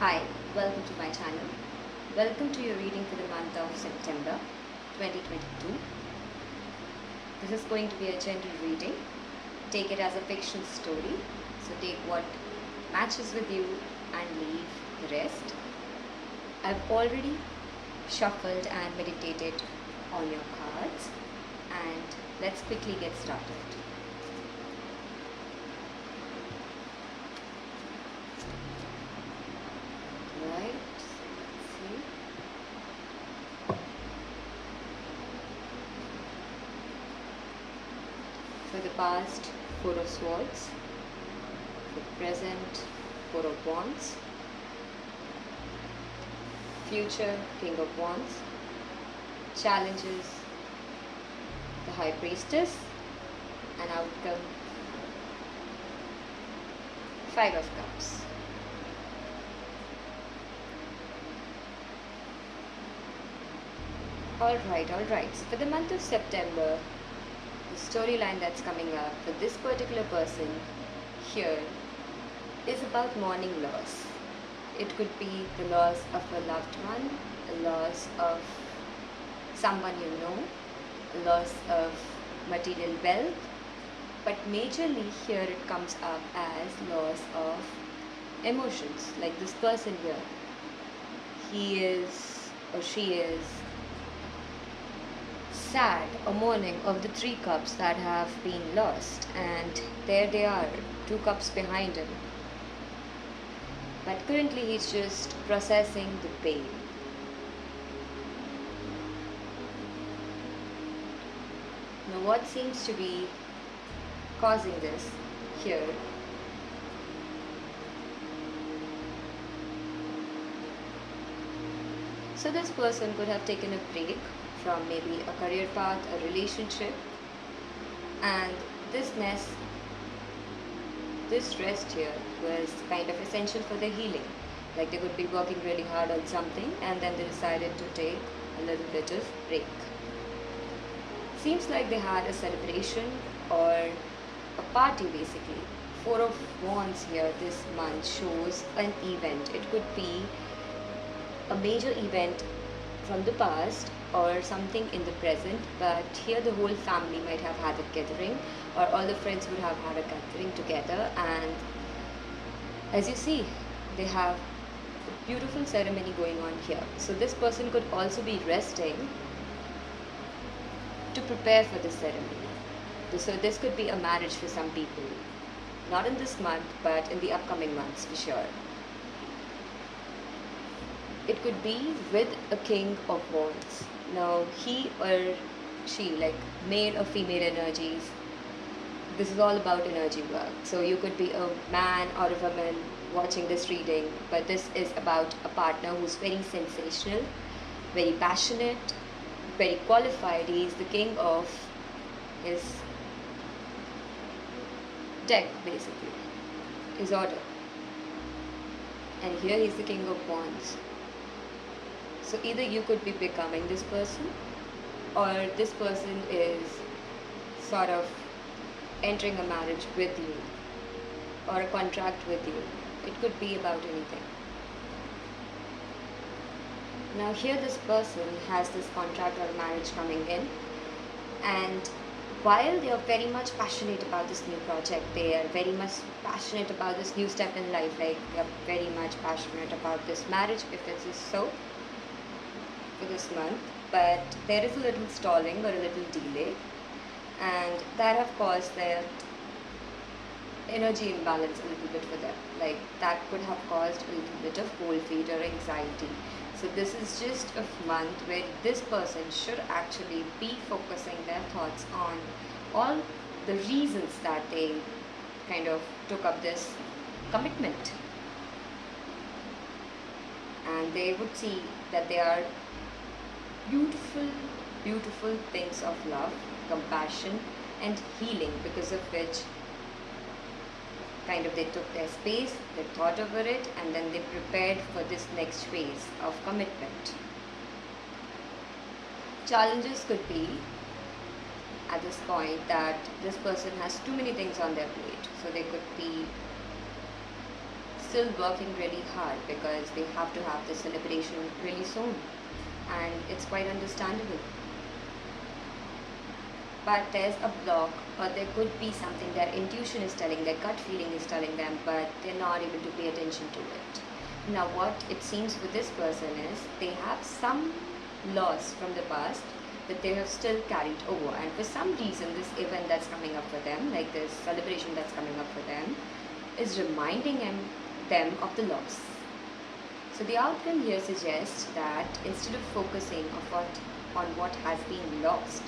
Hi, welcome to my channel. Welcome to your reading for the month of September 2022. This is going to be a gentle reading. Take it as a fictional story. So take what matches with you and leave the rest. I've already shuffled and meditated on your cards, and let's quickly get started. Right, let's see. For the past, Four of Swords. For the present, Four of Wands. Future, King of Wands. Challenges, the High Priestess. And outcome, Five of Cups. Alright. So for the month of September, the storyline that's coming up for this particular person here is about mourning loss. It could be the loss of a loved one, a loss of someone you know, a loss of material wealth, but majorly here it comes up as loss of emotions. Like this person here, he is or she is sad or mourning of the 3 cups that have been lost, and there they are, 2 cups behind him. But currently he's just processing the pain. Now what seems to be causing this here so this person could have taken a break from maybe a career path, a relationship, and this rest here was kind of essential for their healing. Like they could be working really hard on something and then they decided to take a little bit of break. Seems like they had a celebration or a party basically. Four of Wands here this month shows an event. It could be a major event from the past or something in the present, but here the whole family might have had a gathering, or all the friends would have had a gathering together, and as you see, they have a beautiful ceremony going on here. So this person could also be resting to prepare for the ceremony. So this could be a marriage for some people, not in this month, but in the upcoming months for sure. It could be with a King of Wands. Now he or she, like male or female energies, this is all about energy work. So you could be a man or a woman watching this reading, but this is about a partner who's very sensational, very passionate, very qualified. He is the king of his deck basically, his order. And here he's the King of Wands. So either you could be becoming this person, or this person is sort of entering a marriage with you or a contract with you. It could be about anything. Now here this person has this contract or marriage coming in, and while they are very much passionate about this new project, they are very much passionate about this new step in life, like they are very much passionate about this marriage if it is so for this month, but there is a little stalling or a little delay, and that have caused their energy imbalance a little bit for them. Like that could have caused a little bit of cold feet or anxiety. So this is just a month where this person should actually be focusing their thoughts on all the reasons that they kind of took up this commitment, and they would see that they are beautiful things of love, compassion and healing, because of which kind of they took their space, they thought over it, and then they prepared for this next phase of commitment. Challenges could be at this point that this person has too many things on their plate. So they could be still working really hard because they have to have this celebration really soon, and it's quite understandable. But there's a block, or there could be something their intuition is telling, their gut feeling is telling them, but they're not able to pay attention to it. Now, what it seems for this person is they have some loss from the past that they have still carried over, and for some reason, this event that's coming up for them, like this celebration that's coming up for them, is reminding them of the loss. So the outcome here suggests that instead of focusing on what has been lost,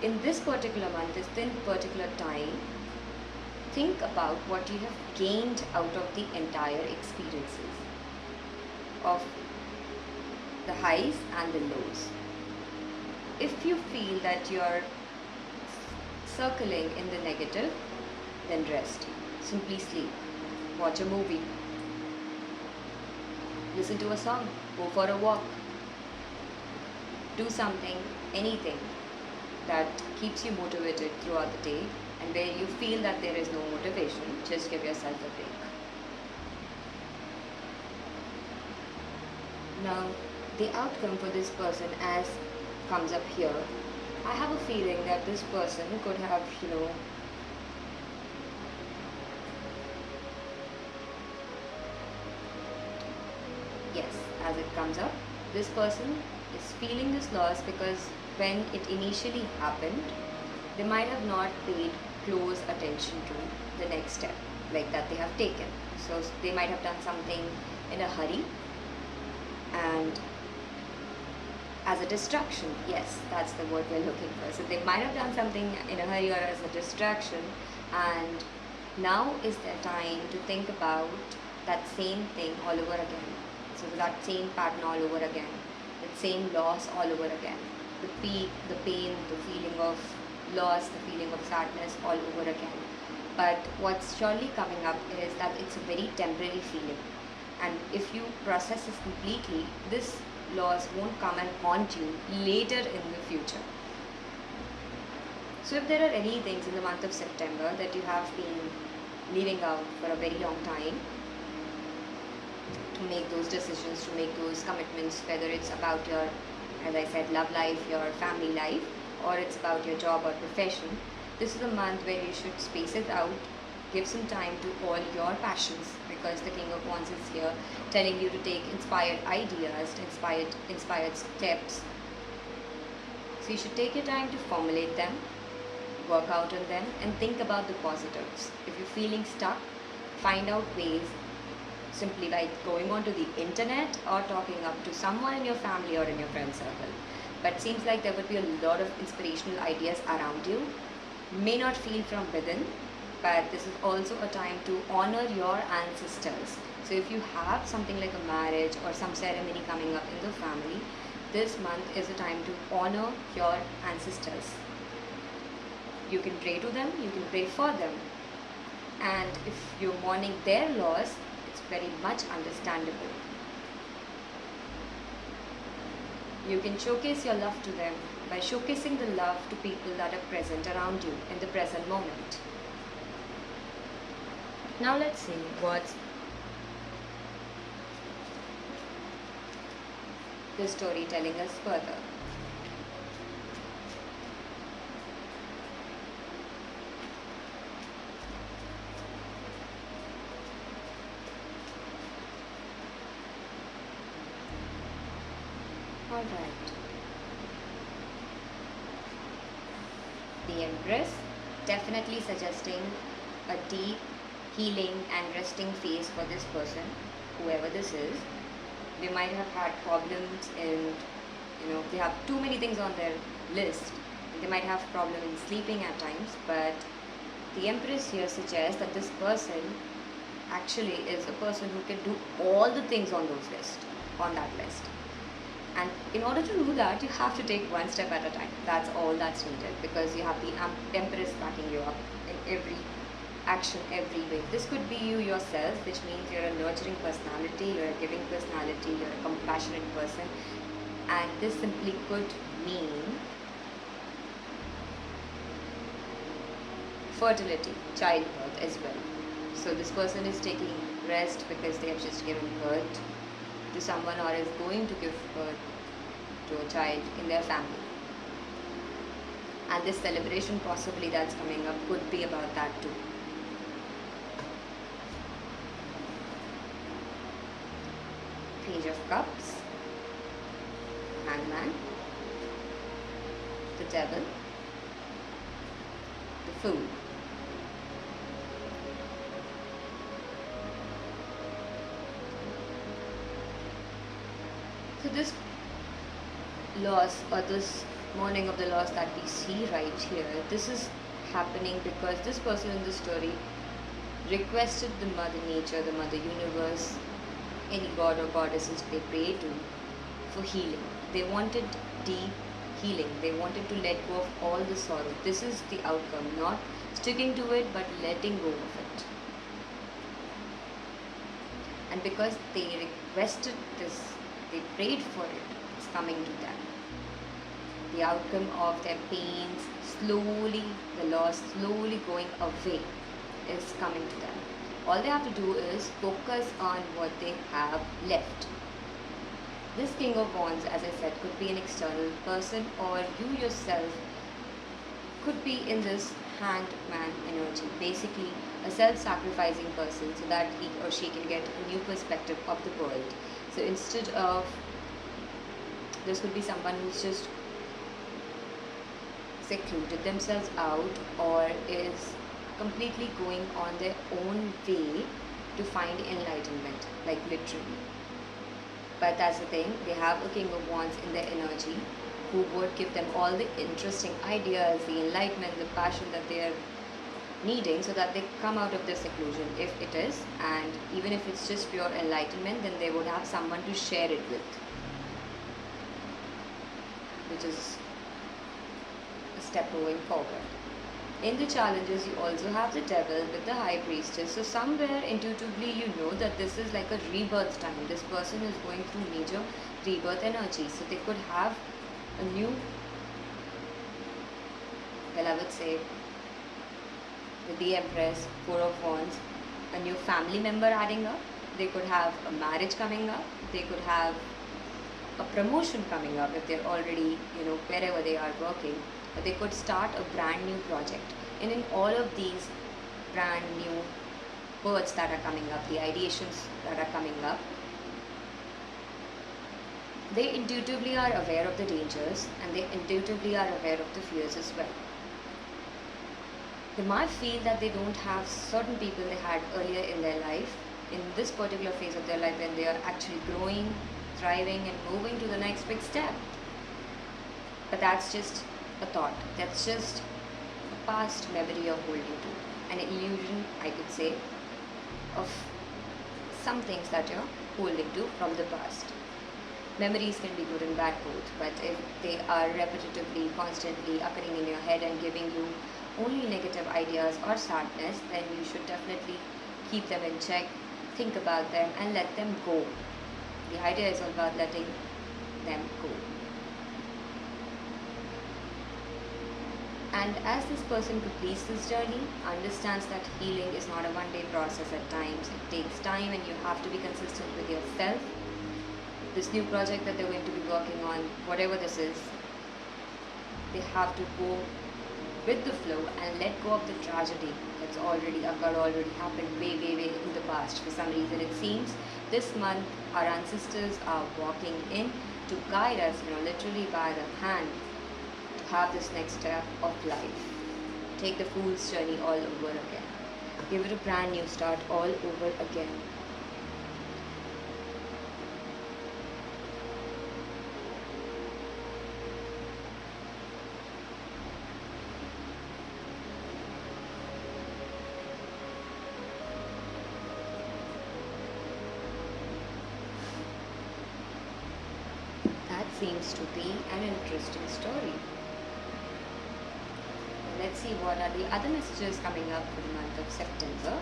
in this particular month, this particular time, think about what you have gained out of the entire experiences of the highs and the lows. If you feel that you're circling in the negative, then rest. Simply sleep. Watch a movie. Listen to a song. Go for a walk. Do something, anything that keeps you motivated throughout the day, and where you feel that there is no motivation, just give yourself a break. Now, the outcome for this person as comes up here, I have a feeling that this person could have, yes, as it comes up, this person is feeling this loss because when it initially happened, they might have not paid close attention to the next step, like that they have taken. So they might have done something in a hurry, and as a distraction, yes, that's the word we're looking for. So they might have done something in a hurry or as a distraction, and now is their time to think about that same thing all over again. So that same pattern all over again, that same loss all over again. The pain, the feeling of loss, the feeling of sadness all over again. But what's surely coming up is that it's a very temporary feeling. And if you process this completely, this loss won't come and haunt you later in the future. So if there are any things in the month of September that you have been leaving out for a very long time, to make those decisions, to make those commitments, whether it's about your, as I said, love life, your family life, or it's about your job or profession, this is a month where you should space it out, give some time to all your passions, because the King of Wands is here telling you to take inspired ideas, inspired steps. So you should take your time to formulate them, work out on them, and think about the positives. If you're feeling stuck, find out ways simply by going onto the internet or talking up to someone in your family or in your friend circle. But it seems like there would be a lot of inspirational ideas around you. May not feel from within, but this is also a time to honor your ancestors. So if you have something like a marriage or some ceremony coming up in the family, this month is a time to honor your ancestors. You can pray to them, you can pray for them. And if you're mourning their loss, it's very much understandable. You can showcase your love to them by showcasing the love to people that are present around you in the present moment. Now let's see what's the story telling us further. Alright. The Empress, definitely suggesting a deep healing and resting phase for this person, whoever this is. They might have had problems in, they have too many things on their list. They might have problem in sleeping at times, but the Empress here suggests that this person actually is a person who can do all the things on that list. And in order to do that, you have to take one step at a time. That's all that's needed, because you have the Empress backing you up in every action, every way. This could be you yourself, which means you're a nurturing personality, you're a giving personality, you're a compassionate person, and this simply could mean fertility, childbirth as well. So this person is taking rest because they have just given birth to someone or is going to give birth to a child in their family. And this celebration possibly that's coming up could be about that too. Page of Cups, Hangman, the Devil, the Fool. So this loss or this mourning of the loss that we see right here, this is happening because this person in the story requested the Mother Nature, the Mother Universe, any god or goddesses they pray to for healing. They wanted deep healing. They wanted to let go of all the sorrow. This is the outcome, not sticking to it but letting go of it. And because they requested this, they prayed for it, it's coming to them. The outcome of their pains, slowly, the loss slowly going away is coming to them. All they have to do is focus on what they have left. This King of Wands, as I said, could be an external person, or you yourself could be in this hanged man energy. Basically, a self-sacrificing person so that he or she can get a new perspective of the world. So instead of, this could be someone who's just secluded themselves out or is completely going on their own way to find enlightenment, like literally. But that's the thing, they have a King of Wands in their energy who would give them all the interesting ideas, the enlightenment, the passion that they are needing so that they come out of their seclusion if it is, and even if it's just pure enlightenment, then they would have someone to share it with, which is a step moving forward. In the challenges, you also have the Devil with the High Priestess. So somewhere intuitively you know that this is like a rebirth time. This person is going through major rebirth energy. So they could have a new, well, I would say, with the Empress, Four of Wands, a new family member adding up. They could have a marriage coming up. They could have a promotion coming up if they're already, wherever they are working. But they could start a brand new project. And in all of these brand new births that are coming up, the ideations that are coming up, they intuitively are aware of the dangers and they intuitively are aware of the fears as well. They might feel that they don't have certain people they had earlier in their life, in this particular phase of their life when they are actually growing, thriving and moving to the next big step. But that's just a thought. That's just a past memory you're holding to. An illusion, I could say, of some things that you're holding to from the past. Memories can be good and bad both, but if they are repetitively, constantly occurring in your head and giving you only negative ideas or sadness, then you should definitely keep them in check, think about them and let them go. The idea is all about letting them go. And as this person completes this journey, understands that healing is not a one-day process at times. It takes time and you have to be consistent with yourself. This new project that they're going to be working on, whatever this is, they have to go with the flow and let go of the tragedy that's already occurred, already happened way in the past. For some reason it seems this month our ancestors are walking in to guide us, literally by the hand, to have this next step of life. Take the fool's journey all over again. Give it a brand new start all over again. That seems to be an interesting story. Let's see what are the other messages coming up for the month of September.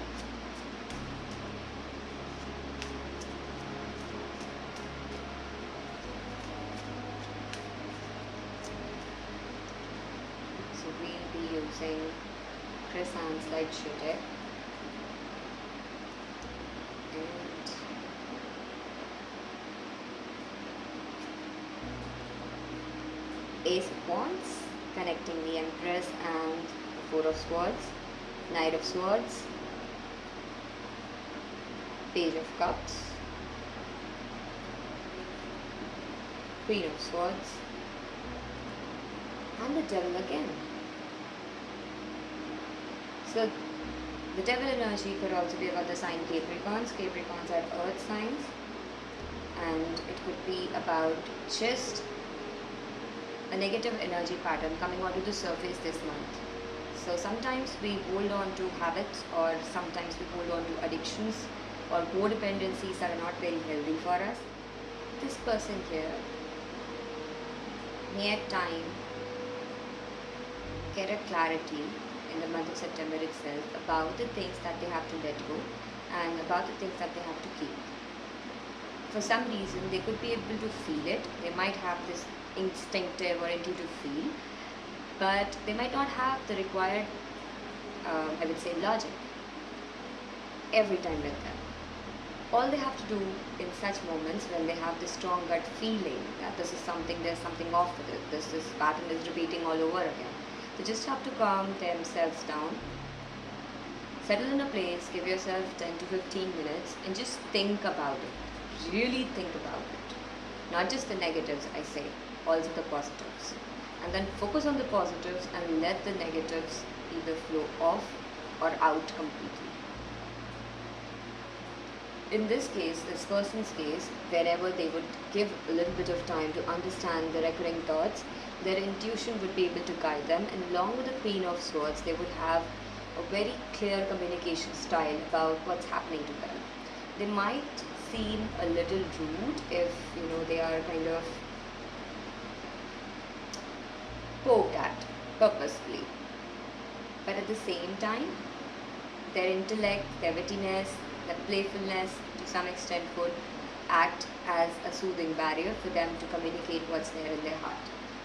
So we'll be using Chris Hand's slideshow deck. Ace of Wands, connecting the Empress and the Four of Swords, Knight of Swords, Page of Cups, Queen of Swords, and the Devil again. So the Devil energy could also be about the sign Capricorns. Capricorns are earth signs, and it could be about just a negative energy pattern coming onto the surface this month. So sometimes we hold on to habits, or sometimes we hold on to addictions or codependencies that are not very healthy for us. This person here may at time get a clarity in the month of September itself about the things that they have to let go and about the things that they have to keep. For some reason, they could be able to feel it. They might have this instinctive or intuitive feel, but they might not have the required, I would say, logic every time with them. All they have to do in such moments, when they have this strong gut feeling that this is something, there's something off with it, this pattern is repeating all over again, they just have to calm themselves down, settle in a place, give yourself 10 to 15 minutes and just think about it. Really think about it. Not just the negatives, I say, also the positives. And then focus on the positives and let the negatives either flow off or out completely. In this case, this person's case, wherever they would give a little bit of time to understand the recurring thoughts, their intuition would be able to guide them, and along with the Queen of Swords, they would have a very clear communication style about what's happening to them. They might seem a little rude if they are kind of poked at purposefully, but at the same time, their intellect, their wittiness, their playfulness to some extent would act as a soothing barrier for them to communicate what's there in their heart.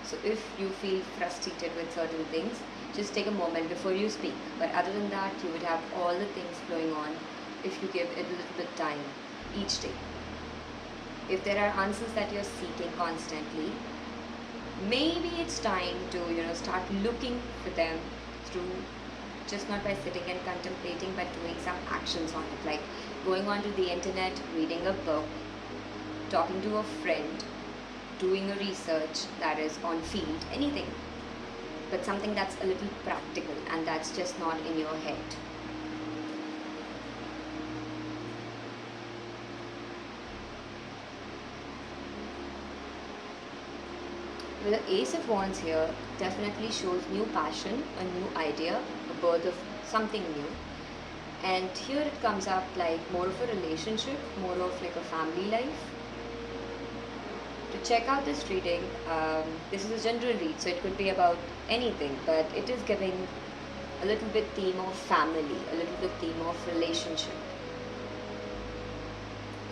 So if you feel frustrated with certain things, just take a moment before you speak. But other than that, you would have all the things flowing on if you give it a little bit time each day. If there are answers that you're seeking constantly, maybe it's time to start looking for them through, just not by sitting and contemplating, but doing some actions on it, like going onto the internet, reading a book, talking to a friend, doing a research that is on field, anything, but something that's a little practical and that's just not in your head. Well, the Ace of Wands here definitely shows new passion, a new idea, a birth of something new. And here it comes up like more of a relationship, more of like a family life. To check out this reading, this is a general read, so it could be about anything, but it is giving a little bit theme of family, a little bit theme of relationship.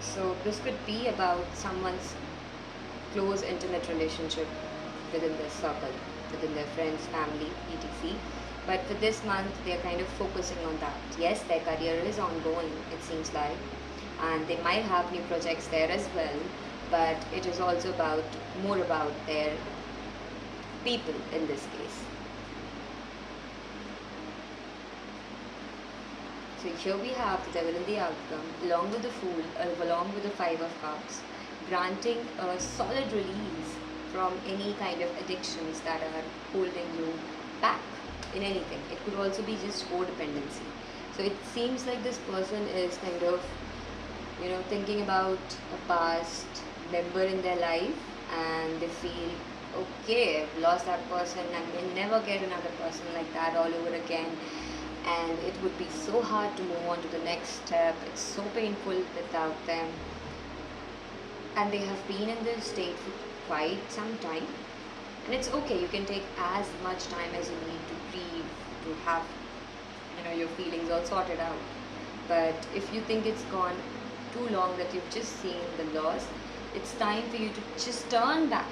So this could be about someone's close, intimate relationship within their circle, within their friends, family, etc. But for this month, they're kind of focusing on that. Yes, their career is ongoing, it seems like, and they might have new projects there as well, but it is also more about their people in this case. So here we have the Devil in the outcome, along with the Fool, along with the Five of Cups, granting a solid release from any kind of addictions that are holding you back in anything. It could also be just codependency. So it seems like this person is kind of, thinking about a past member in their life, and they feel, okay, I've lost that person, I may never get another person like that all over again. And it would be so hard to move on to the next step. It's so painful without them. And they have been in this state for quite some time, and it's okay, you can take as much time as you need to grieve, to have your feelings all sorted out. But if you think it's gone too long, that you've just seen the loss, it's time for you to just turn back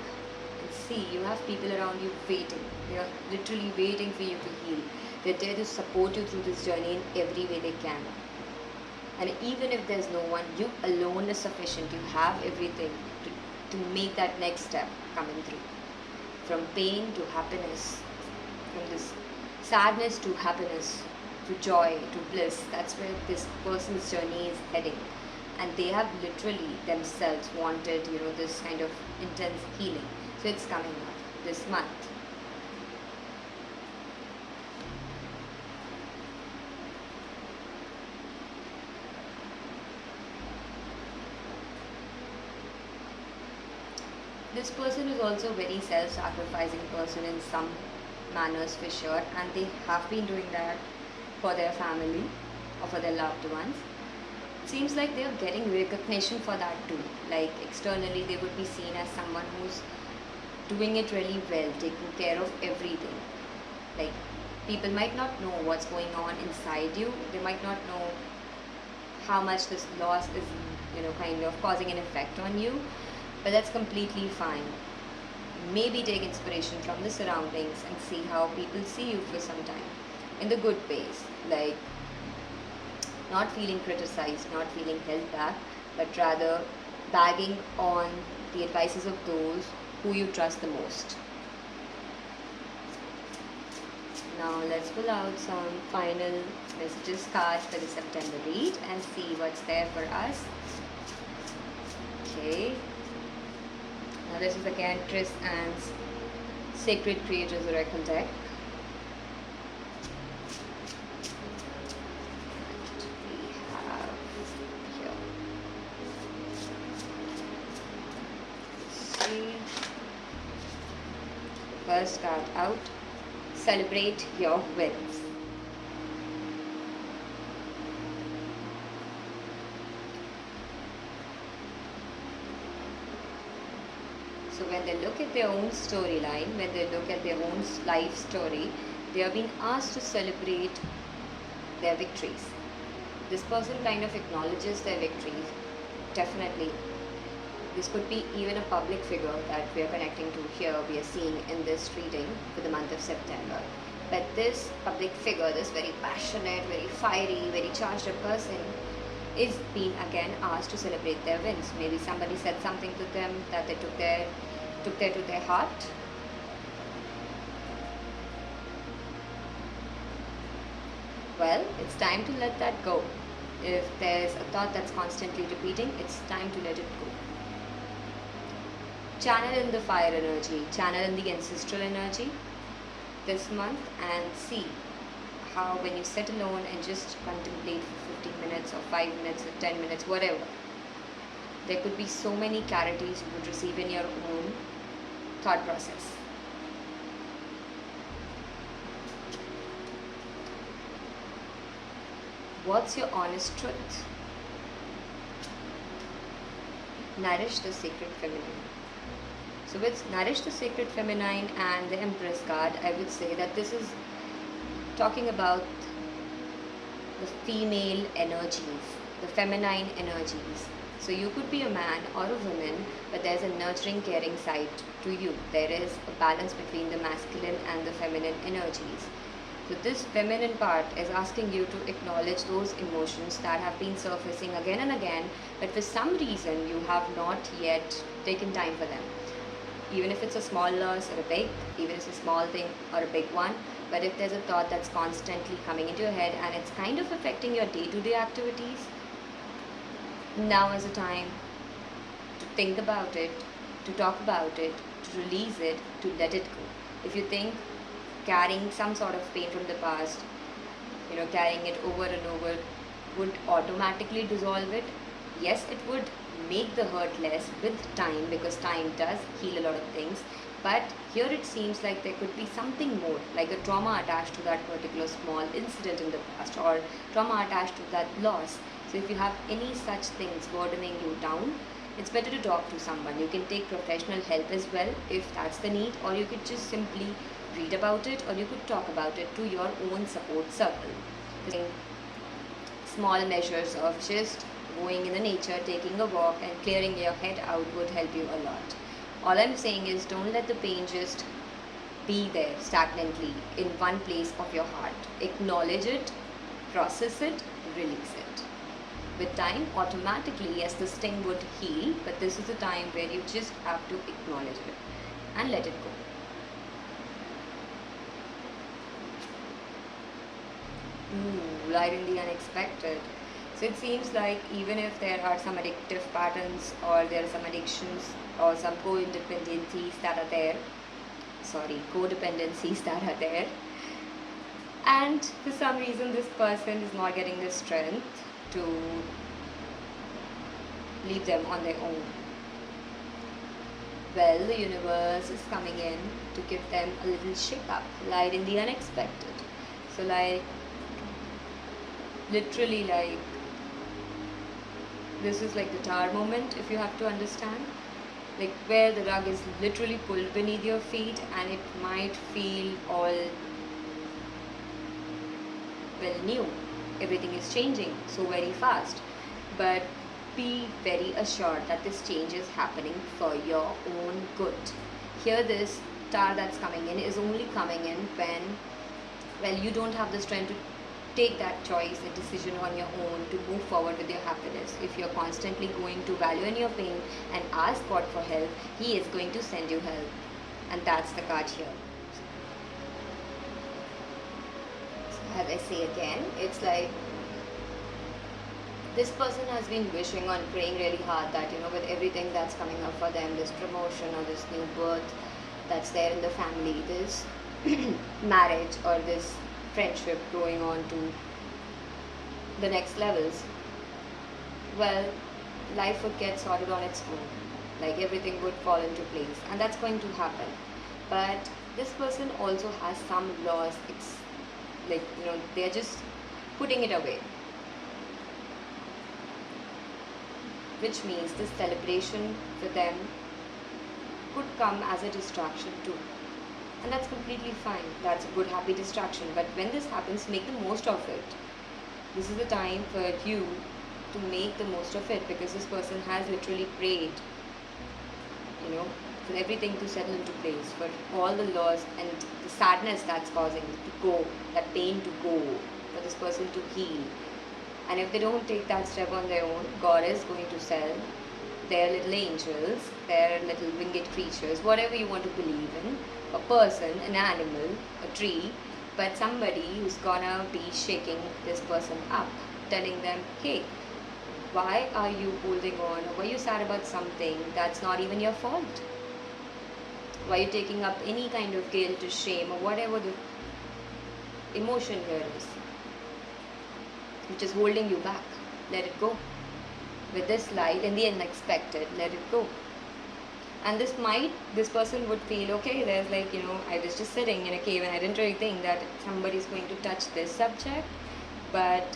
and see. You have people around you waiting. They are literally waiting for you to heal. They're there to support you through this journey in every way they can. And even if there's no one, you alone is sufficient. You have everything to make that next step coming through. from pain to happiness, from this sadness to happiness, to joy, to bliss. That's where this person's journey is heading. And they have literally themselves wanted, this kind of intense healing. So it's coming up this month. This person is also a very self-sacrificing person in some manners for sure, and they have been doing that for their family or for their loved ones. It seems like they are getting recognition for that too. Like externally, they would be seen as someone who's doing it really well, taking care of everything. Like people might not know what's going on inside you. They might not know how much this loss is, kind of causing an effect on you, but that's completely fine. Maybe take inspiration from the surroundings and see how people see you for some time in the good ways, like not feeling criticized, not feeling held back, but rather bagging on the advices of those who you trust the most. Now let's pull out some final messages cards for the September read and see what's there for us. Okay. Now this is again Chris Ann's Sacred Creators Oracle deck. And we have here. Let's see. First card out. Celebrate your wins. So when they look at their own storyline, when they look at their own life story, they are being asked to celebrate their victories. This person kind of acknowledges their victories. Definitely. This could be even a public figure that we are connecting to here, we are seeing in this reading for the month of September. But this public figure, this very passionate, very fiery, very charged up person is being again asked to celebrate their wins. Maybe somebody said something to them that they took to their heart. Well, it's time to let that go. If there's a thought that's constantly repeating, it's time to let it go. Channel in the fire energy, channel in the ancestral energy this month, and see how when you sit alone and just contemplate for 15 minutes or 5 minutes or 10 minutes, whatever, there could be so many clarities you would receive in your own thought process. What's your honest truth? Nourish the sacred feminine. So with Nourish the Sacred Feminine and the Empress card, I would say that this is talking about the female energies, the feminine energies. So you could be a man or a woman, but there's a nurturing, caring side to you. There is a balance between the masculine and the feminine energies. So this feminine part is asking you to acknowledge those emotions that have been surfacing again and again, but for some reason you have not yet taken time for them. Even if it's a small loss or a big, even if it's a small thing or a big one, but if there's a thought that's constantly coming into your head and it's kind of affecting your day-to-day activities, now is the time to think about it, to talk about it, to release it, to let it go. If you think carrying some sort of pain from the past, carrying it over and over would automatically dissolve it, yes, it would make the hurt less with time, because time does heal a lot of things. But here it seems like there could be something more, like a trauma attached to that particular small incident in the past, or trauma attached to that loss. So if you have any such things burdening you down, it's better to talk to someone. You can take professional help as well if that's the need, or you could just simply read about it, or you could talk about it to your own support circle. Small measures of just going in the nature, taking a walk and clearing your head out would help you a lot. All I'm saying is don't let the pain just be there stagnantly in one place of your heart. Acknowledge it, process it, release it. With time, automatically, yes, this thing would heal, but this is a time where you just have to acknowledge it and let it go. Ooh, light in the unexpected. So it seems like even if there are some addictive patterns or there are some addictions or some codependencies that are there, codependencies that are there, and for some reason this person is not getting the strength to leave them on their own. Well, the universe is coming in to give them a little shake up, light in the unexpected. So, like, literally, like, this is like the tower moment, if you have to understand. Like, where the rug is literally pulled beneath your feet, and it might feel all well new. Everything is changing so very fast. But be very assured that this change is happening for your own good. Here, this star that's coming in is only coming in when, well, you don't have the strength to take that choice, a decision on your own to move forward with your happiness. If you're constantly going to value in your pain and ask God for help, He is going to send you help. And that's the card here. So as I say again, it's like this person has been wishing on praying really hard that, with everything that's coming up for them, this promotion or this new birth that's there in the family, this marriage or this friendship growing on to the next levels, well, life would get sorted on its own. Like everything would fall into place, and that's going to happen. But this person also has some laws. It's like, they're just putting it away. Which means this celebration for them could come as a distraction too. And that's completely fine. That's a good, happy distraction. But when this happens, make the most of it. This is the time for you to make the most of it, because this person has literally prayed, for everything to settle into place, for all the loss and the sadness that's causing to go, that pain to go, for this person to heal. And if they don't take that step on their own, God is going to send their little angels, their little winged creatures, whatever you want to believe in, a person, an animal, a tree, but somebody who's gonna be shaking this person up, telling them, hey, why are you holding on, or why are you sad about something that's not even your fault? Why are you taking up any kind of guilt or shame or whatever the emotion here is, which is holding you back? Let it go. With this light and the unexpected, let it go. And this person would feel, okay, there's like, I was just sitting in a cave and I didn't really think that somebody's going to touch this subject, but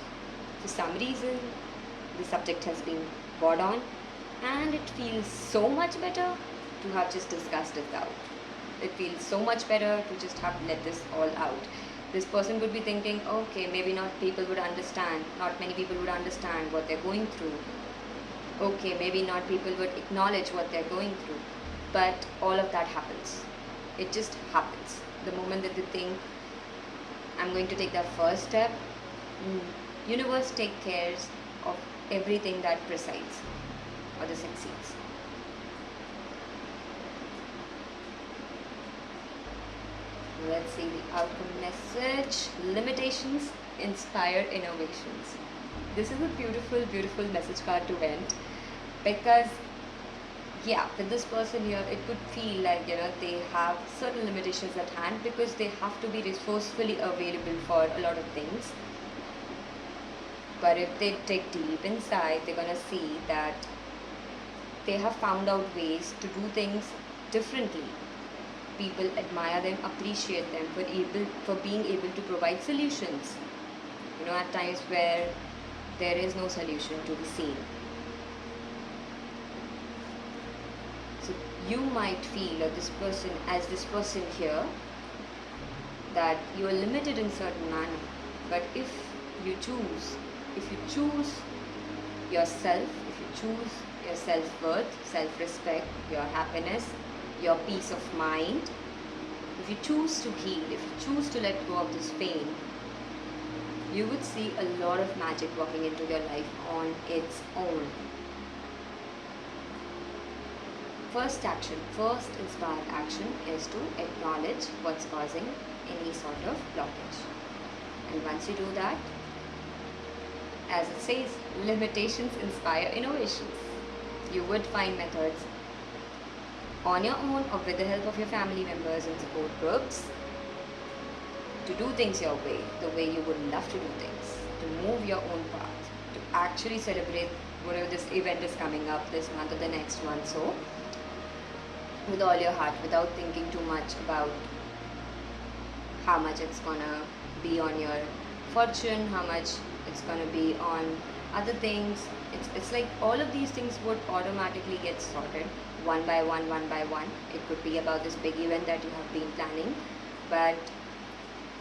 for some reason the subject has been brought on, and it feels so much better to have just discussed it out. It feels so much better to just have let this all out. This person would be thinking, okay, maybe not people would understand, not many people would understand what they're going through. Okay, maybe not people would acknowledge what they're going through, but all of that happens. It just happens. The moment that they think, I'm going to take that first step, universe take cares of everything that presides or the succeeds. Let's see the outcome message. Limitations inspire innovations. This is a beautiful, beautiful message card to end, because with this person here, it could feel like, they have certain limitations at hand because they have to be resourcefully available for a lot of things. But if they dig deep inside, they're gonna see that they have found out ways to do things differently. People admire them, appreciate them for being able to provide solutions, at times where there is no solution to be seen. So you might feel, or this person here, that you are limited in certain manner. But if you choose yourself, if you choose your self-worth, self-respect, your happiness, your peace of mind, if you choose to heal, if you choose to let go of this pain, you would see a lot of magic walking into your life on its own. First inspired action is to acknowledge what's causing any sort of blockage. And once you do that, as it says, limitations inspire innovations. You would find methods on your own or with the help of your family members and support groups to do things your way, the way you would love to do things, to move your own path, to actually celebrate whatever this event is coming up this month or the next month. So, with all your heart, without thinking too much about how much it's gonna be on your fortune, how much it's gonna be on other things. It's like all of these things would automatically get sorted one by one, one by one. It could be about this big event that you have been planning, but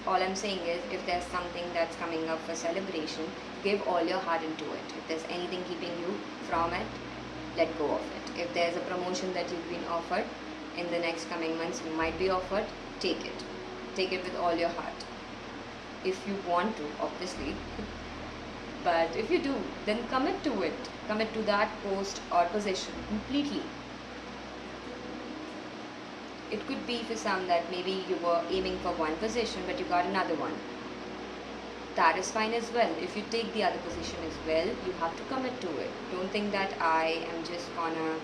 all I'm saying is, if there's something that's coming up for celebration, give all your heart into it. If there's anything keeping you from it, let go of it. If there's a promotion that you've been offered in the next coming months, you might be offered, take it. Take it with all your heart. If you want to, obviously. But if you do, then commit to it. Commit to that post or position completely. It could be for some that maybe you were aiming for one position but you got another one. That is fine as well. If you take the other position as well, you have to commit to it. Don't think that I am just gonna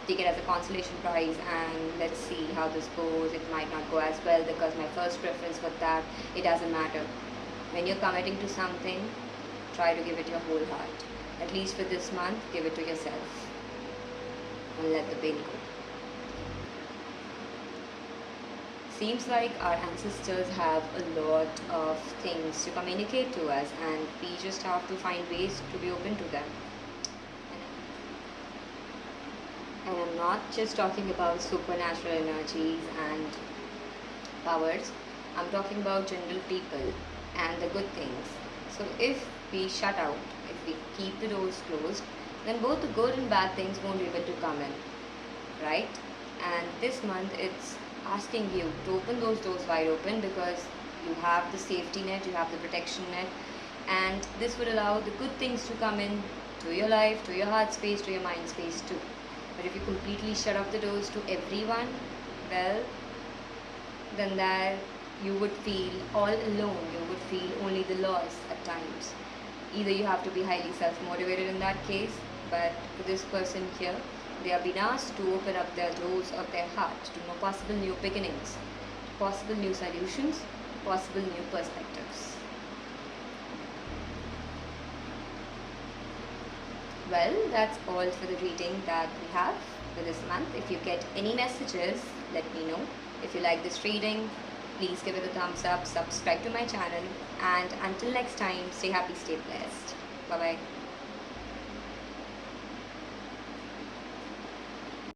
take it as a consolation prize and let's see how this goes. It might not go as well because my first preference was that. It doesn't matter. When you're committing to something, try to give it your whole heart. At least for this month, give it to yourself and let the pain go. Seems like our ancestors have a lot of things to communicate to us, and we just have to find ways to be open to them. And I'm not just talking about supernatural energies and powers, I'm talking about general people and the good things. So if we shut out, if we keep the doors closed, then both the good and bad things won't be able to come in, right? And this month it's asking you to open those doors wide open, because you have the safety net, you have the protection net, and this would allow the good things to come in to your life, to your heart space, to your mind space too. But if you completely shut off the doors to everyone, well, then that you would feel all alone, you would feel only the loss at times. Either you have to be highly self-motivated in that case, but for this person here, they are being asked to open up their doors of their heart to know possible new beginnings, possible new solutions, possible new perspectives. Well, that's all for the reading that we have for this month. If you get any messages, let me know. If you like this reading, please give it a thumbs up, subscribe to my channel, and until next time, stay happy, stay blessed. Bye bye.